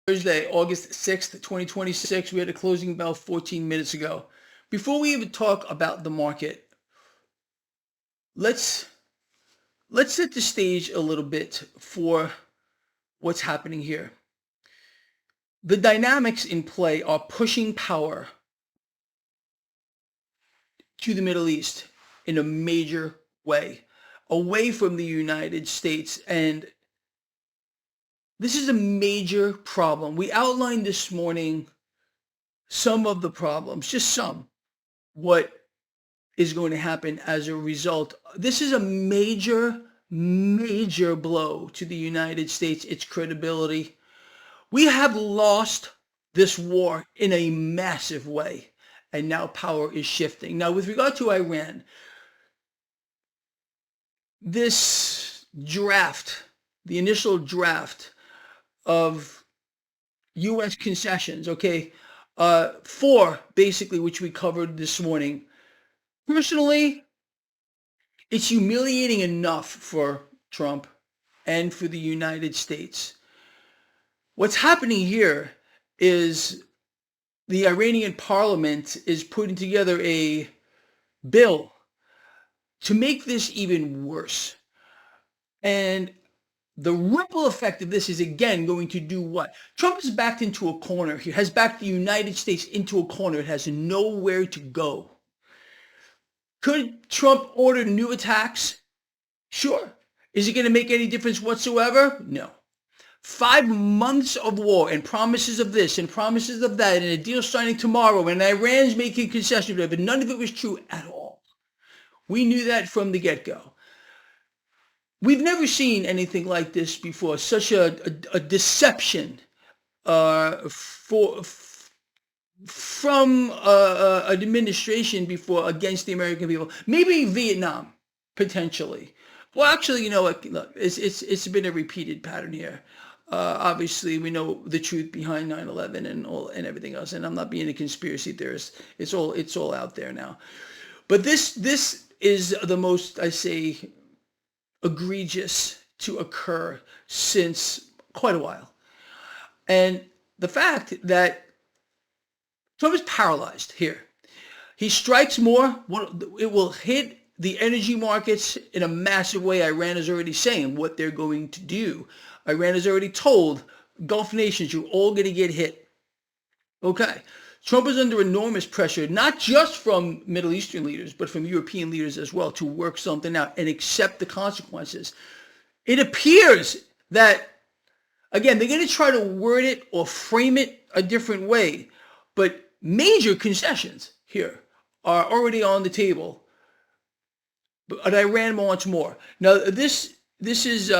Thursday, August 6th, 2026. We had a closing bell 14 minutes ago. Before we even talk about the market, let's set the stage a little bit for what's happening here. The dynamics in play are pushing power to the Middle East in a major way, away from the United States. And this is a major problem. We outlined this morning some of the problems, just some, what is going to happen as a result. This is a major, major blow to the United States, its credibility. We have lost this war in a massive way, and now power is shifting. Now, with regard to Iran, this draft, the initial draft of U.S. concessions, okay, four basically, which we covered this morning. Personally, it's humiliating enough for Trump and for the United States. What's happening here is the Iranian parliament is putting together a bill to make this even worse. And the ripple effect of this is again going to do what? Trump is backed into a corner here, has backed the United States into a corner. It has nowhere to go. Could Trump order new attacks? Sure. Is it going to make any difference whatsoever? No. 5 months of war and promises of this and promises of that and a deal signing tomorrow and Iran's making concessions, but none of it was true at all. We knew that from the get-go. We've never seen anything like this before, such a deception from an administration before against the American people. Maybe Vietnam, potentially. Well, actually, you know what? Look, it's been a repeated pattern here. Obviously, we know the truth behind 9/11 and everything else. And I'm not being a conspiracy theorist. It's all out there now. But this is the most, I say, egregious to occur since quite a while. And the fact that Trump is paralyzed here. He strikes more. It will hit the energy markets in a massive way. Iran is already saying what they're going to do. Iran has already told Gulf nations, you're all going to get hit. Okay. Trump is under enormous pressure, not just from Middle Eastern leaders, but from European leaders as well, to work something out and accept the consequences. It appears that, again, they're going to try to word it or frame it a different way, but major concessions here are already on the table, but Iran wants more. Now, this is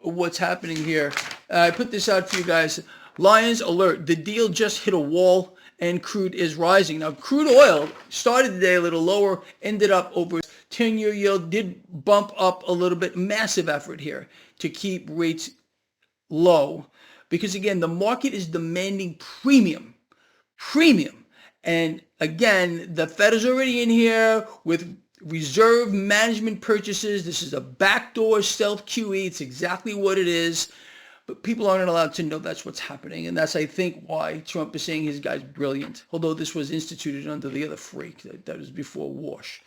what's happening here. I put this out for you guys. Lions alert. The deal just hit a wall and crude is rising. Now, crude oil started the day a little lower, ended up over 10-year yield, did bump up a little bit. Massive effort here to keep rates low because, again, the market is demanding premium. And again, the Fed is already in here with reserve management purchases. This is a backdoor stealth QE. It's exactly what it is. But people aren't allowed to know that's what's happening. And that's, I think, why Trump is saying his guy's brilliant. Although this was instituted under the other freak that was before Wash.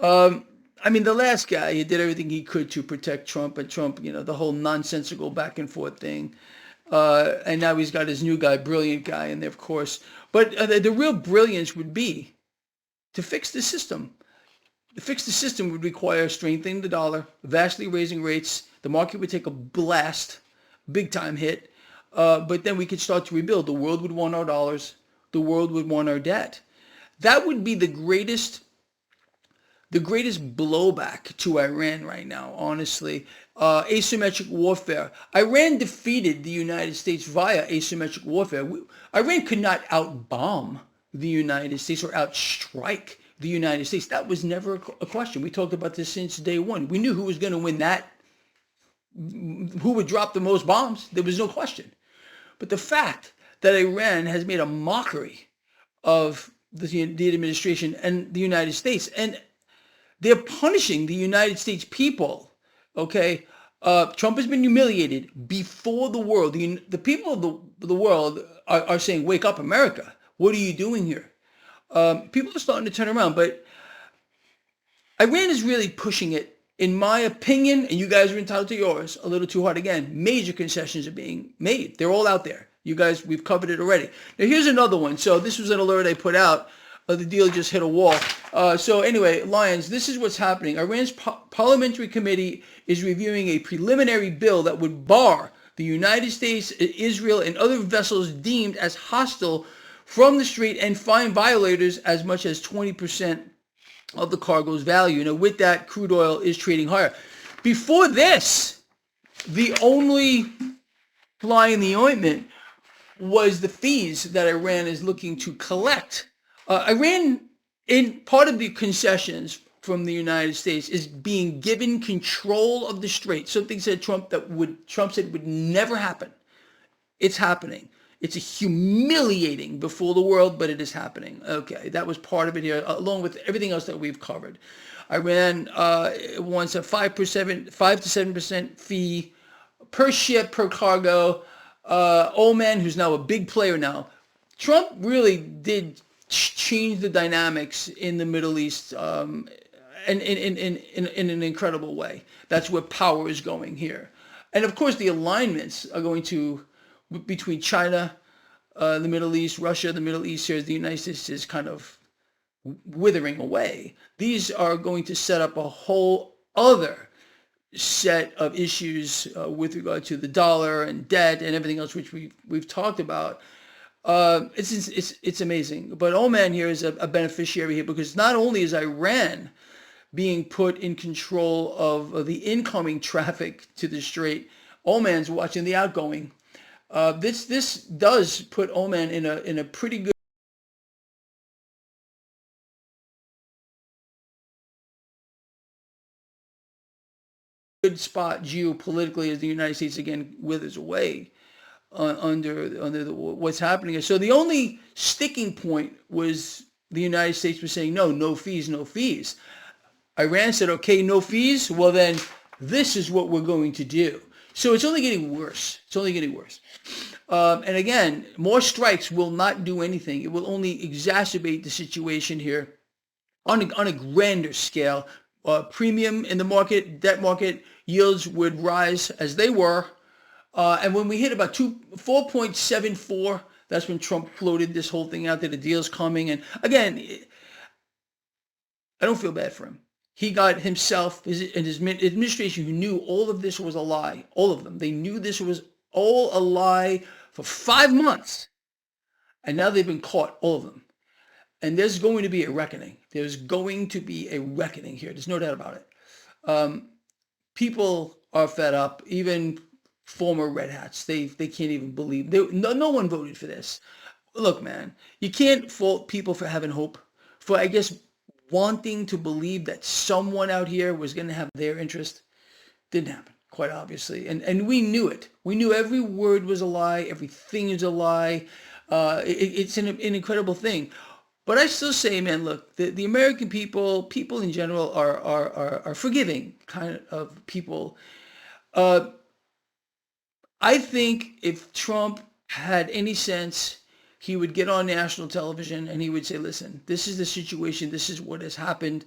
I mean, the last guy, he did everything he could to protect Trump. And Trump, you know, the whole nonsensical back and forth thing. And now he's got his new guy, brilliant guy, in there, of course. But the real brilliance would be to fix the system. To fix the system would require strengthening the dollar, vastly raising rates. The market would take a blast, big time hit. But then we could start to rebuild. The world would want our dollars. The world would want our debt. That would be the greatest blowback to Iran right now, honestly. Asymmetric warfare. Iran defeated the United States via asymmetric warfare. Iran could not outbomb the United States or outstrike the United States. That was never a question. We talked about this since day one. We knew who was going to win that, who would drop the most bombs. There was no question. But the fact that Iran has made a mockery of the administration and the United States, and they're punishing the United States people, okay, Trump has been humiliated before the world. The people of the world are saying, "Wake up, America! What are you doing here?" People are starting to turn around, but Iran is really pushing it, in my opinion, and you guys are entitled to yours, a little too hard. Again, major concessions are being made. They're all out there. You guys, we've covered it already. Now, here's another one. So this was an alert I put out. The deal just hit a wall. So anyway, Lions, this is what's happening. Iran's parliamentary committee is reviewing a preliminary bill that would bar the United States, Israel, and other vessels deemed as hostile from the strait and fine violators as much as 20% of the cargo's value. Now, with that, crude oil is trading higher. Before this, the only fly in the ointment was the fees that Iran is looking to collect. Iran, in part of the concessions from the United States, is being given control of the strait. Something said Trump said would never happen. It's happening. It's humiliating before the world, but it is happening. Okay, that was part of it here, along with everything else that we've covered. Iran wants a 5 to 7% fee per ship, per cargo. Oman, who's now a big player now. Trump really did change the dynamics in the Middle East in an incredible way. That's where power is going here. And of course, the alignments are going to between China, the Middle East, Russia, the Middle East here, the United States is kind of withering away. These are going to set up a whole other set of issues with regard to the dollar and debt and everything else, which we've talked about. It's amazing. But Oman here is a beneficiary here because not only is Iran being put in control of the incoming traffic to the strait, Oman's watching the outgoing. This does put Oman in a pretty good spot geopolitically as the United States again withers away under what's happening. So the only sticking point was the United States was saying no fees, no fees. Iran said, okay, no fees. Well, then this is what we're going to do. So it's only getting worse. It's only getting worse. And again, more strikes will not do anything. It will only exacerbate the situation here on a grander scale. Premium in the market, debt market, yields would rise as they were. And when we hit about 4.74, that's when Trump floated this whole thing out that the deal's coming. And again, I don't feel bad for him. He got himself and his administration who knew all of this was a lie. All of them. They knew this was all a lie for 5 months. And now they've been caught, all of them. And there's going to be a reckoning. There's going to be a reckoning here. There's no doubt about it. People are fed up. Even former Red Hats, they can't even believe. No one voted for this. Look, man, you can't fault people for having hope, for, I guess, wanting to believe that someone out here was going to have their interest. Didn't happen, quite obviously. And we knew it. We knew every word was a lie. Everything is a lie. It's an incredible thing. But I still say, man, look, the American people in general are forgiving kind of people. I think if Trump had any sense, he would get on national television and he would say, listen, this is the situation. This is what has happened.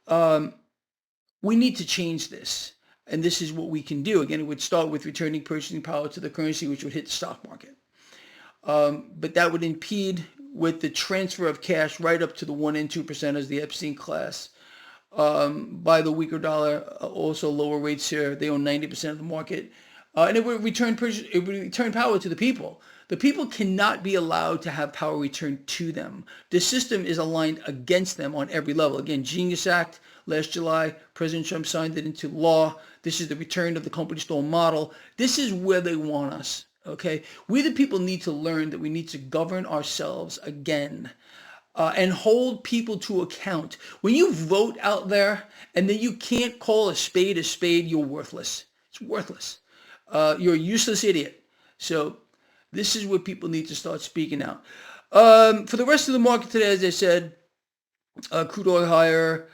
We need to change this. And this is what we can do. Again, it would start with returning purchasing power to the currency, which would hit the stock market. But that would impede with the transfer of cash right up to the 1% and 2% as the Epstein class. By the weaker dollar, also lower rates here. They own 90% of the market. And it would return power to the people. The people cannot be allowed to have power returned to them. The system is aligned against them on every level. Again, Genius Act, last July, President Trump signed it into law. This is the return of the company store model. This is where they want us, okay? We the people need to learn that we need to govern ourselves again and hold people to account. When you vote out there and then you can't call a spade, you're worthless. It's worthless. You're a useless idiot. So this is where people need to start speaking out. For the rest of the market today, as I said, crude oil higher.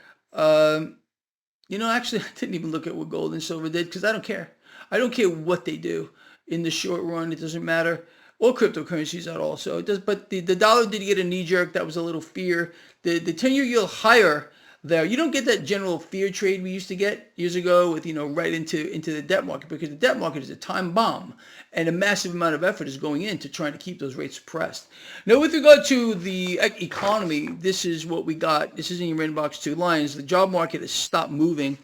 Actually, I didn't even look at what gold and silver did because I don't care. I don't care what they do in the short run. It doesn't matter. Or cryptocurrencies at all. So it does. But the dollar did get a knee jerk. That was a little fear. The 10-year yield higher there. You don't get that general fear trade we used to get years ago with right into the debt market, because the debt market is a time bomb and a massive amount of effort is going into trying to keep those rates suppressed. Now, with regard to the economy, this is what we got. This is in your inbox too. Lions, the job market has stopped moving.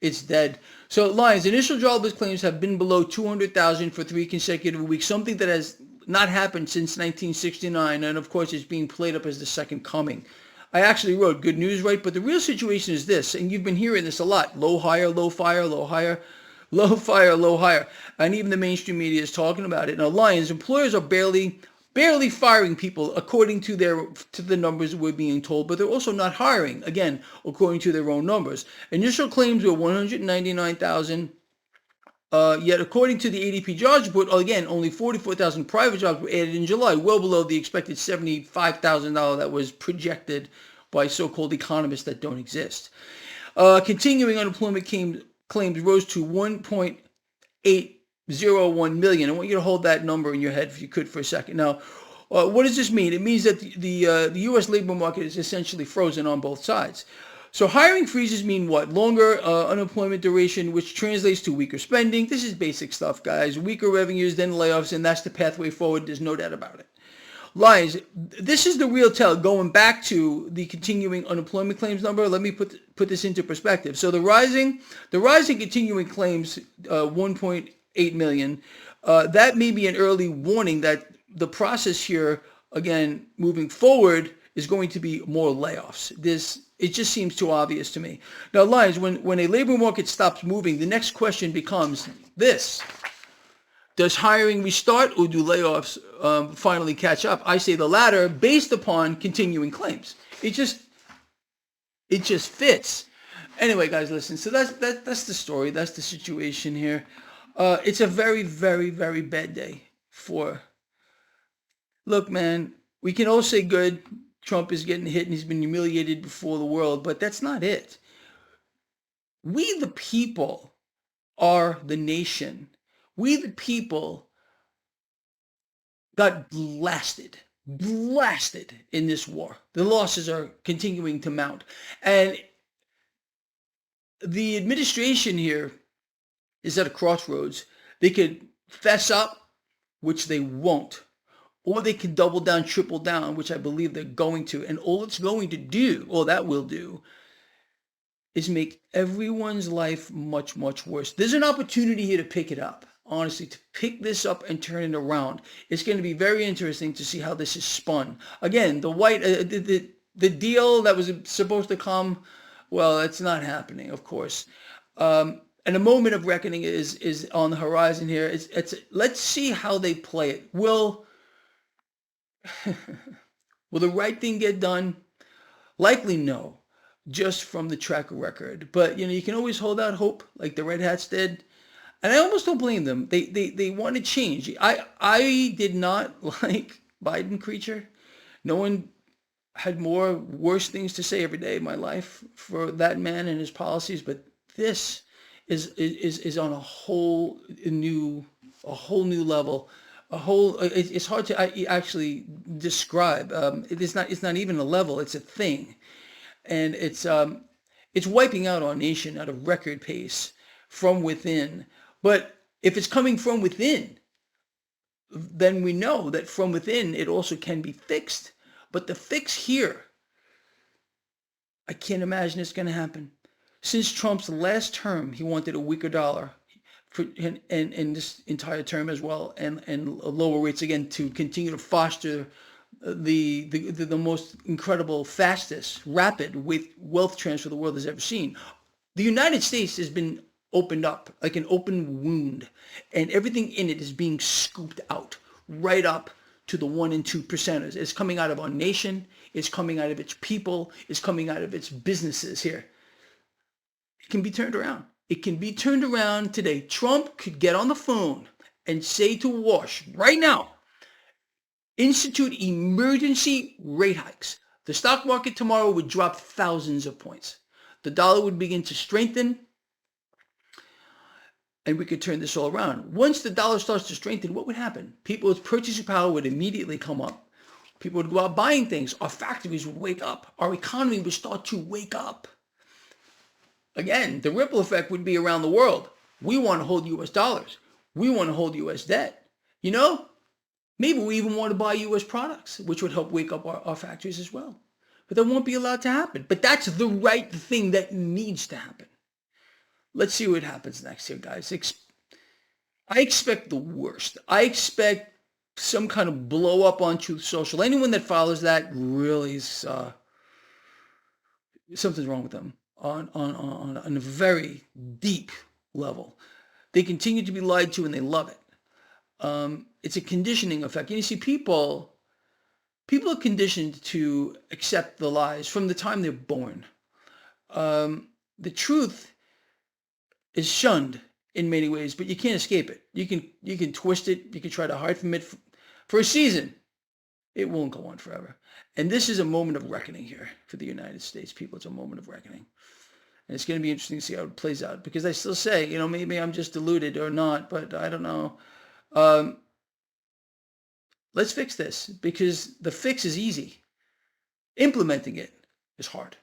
It's dead. So, Lions, initial jobless claims have been below 200,000 for 3 consecutive weeks, something that has not happened since 1969, and of course it's being played up as the second coming. I actually wrote good news, right? But the real situation is this, and you've been hearing this a lot: low, higher, low, fire, low, higher, low, fire, low, higher. And even the mainstream media is talking about it. Now, Lions, employers are barely firing people according to the numbers we're being told, but they're also not hiring, again, according to their own numbers. Initial claims were 199,000. Yet, according to the ADP jobs report, again, only 44,000 private jobs were added in July, well below the expected $75,000 that was projected by so-called economists that don't exist. Continuing unemployment claims rose to 1.801 million. I want you to hold that number in your head if you could for a second. Now, what does this mean? It means that the U.S. labor market is essentially frozen on both sides. So hiring freezes mean what? Longer unemployment duration, which translates to weaker spending. This is basic stuff, guys. Weaker revenues, then layoffs, and that's the pathway forward. There's no doubt about it. Lions, this is the real tell. Going back to the continuing unemployment claims number, let me put this into perspective. So the rising continuing claims, 1.8 million, that may be an early warning that the process here, again, moving forward, is going to be more layoffs. It just seems too obvious to me. Now, Lions, when a labor market stops moving, the next question becomes this: does hiring restart, or do layoffs finally catch up? I say the latter, based upon continuing claims. It just fits. Anyway, guys, listen. So that's the story. That's the situation here. It's a very, very, very bad day for. Look, man, we can all say good. Trump is getting hit and he's been humiliated before the world, but that's not it. We, the people, are the nation. We, the people, got blasted in this war. The losses are continuing to mount. And the administration here is at a crossroads. They could fess up, which they won't. Or they can double down, triple down, which I believe they're going to. And all it's going to do, or that will do, is make everyone's life much, much worse. There's an opportunity here to pick it up, honestly, to pick this up and turn it around. It's going to be very interesting to see how this is spun. Again, the deal that was supposed to come, well, it's not happening, of course. And a moment of reckoning is on the horizon here. Let's see how they play it. Will the right thing get done? Likely no, just from the track record. But you can always hold out hope, like the Red Hats did. And I almost don't blame them. They want to change. I did not like Biden creature. No one had more worse things to say every day of my life for that man and his policies. But this is on a whole new level. It's hard to actually describe. It's not even a level. It's a thing, and it's wiping out our nation at a record pace from within. But if it's coming from within, then we know that from within it also can be fixed. But the fix here, I can't imagine it's going to happen. Since Trump's last term, he wanted a weaker dollar. And this entire term as well, and lower rates again to continue to foster the most incredible, fastest, rapid wealth transfer the world has ever seen. The United States has been opened up like an open wound, and everything in it is being scooped out right up to the 1% and 2%ers. It's coming out of our nation. It's coming out of its people. It's coming out of its businesses here. It can be turned around. It can be turned around today. Trump could get on the phone and say to Wash right now, institute emergency rate hikes. The stock market tomorrow would drop thousands of points. the dollar would begin to strengthen, and we could turn this all around. Once the dollar starts to strengthen, what would happen? People's purchasing power would immediately come up. People would go out buying things. Our factories would wake up. Our economy would start to wake up. Again, the ripple effect would be around the world. We want to hold U.S. dollars. We want to hold U.S. debt. You know, maybe we even want to buy U.S. products, which would help wake up our factories as well. But that won't be allowed to happen. But that's the right thing that needs to happen. Let's see what happens next here, guys. I expect the worst. I expect some kind of blow up on Truth Social. Anyone that follows that really is something's wrong with them on a very deep level. They continue to be lied to and they love it. It's a conditioning effect. And you see, people are conditioned to accept the lies from the time they're born. The truth is shunned in many ways, but you can't escape it. You can twist it. You can try to hide from it for a season. It won't go on forever. And this is a moment of reckoning here for the United States people. It's a moment of reckoning. And it's going to be interesting to see how it plays out, because I still say, maybe I'm just deluded or not, but I don't know. Let's fix this, because the fix is easy. Implementing it is hard.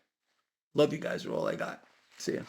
Love you guys are all I got. See ya.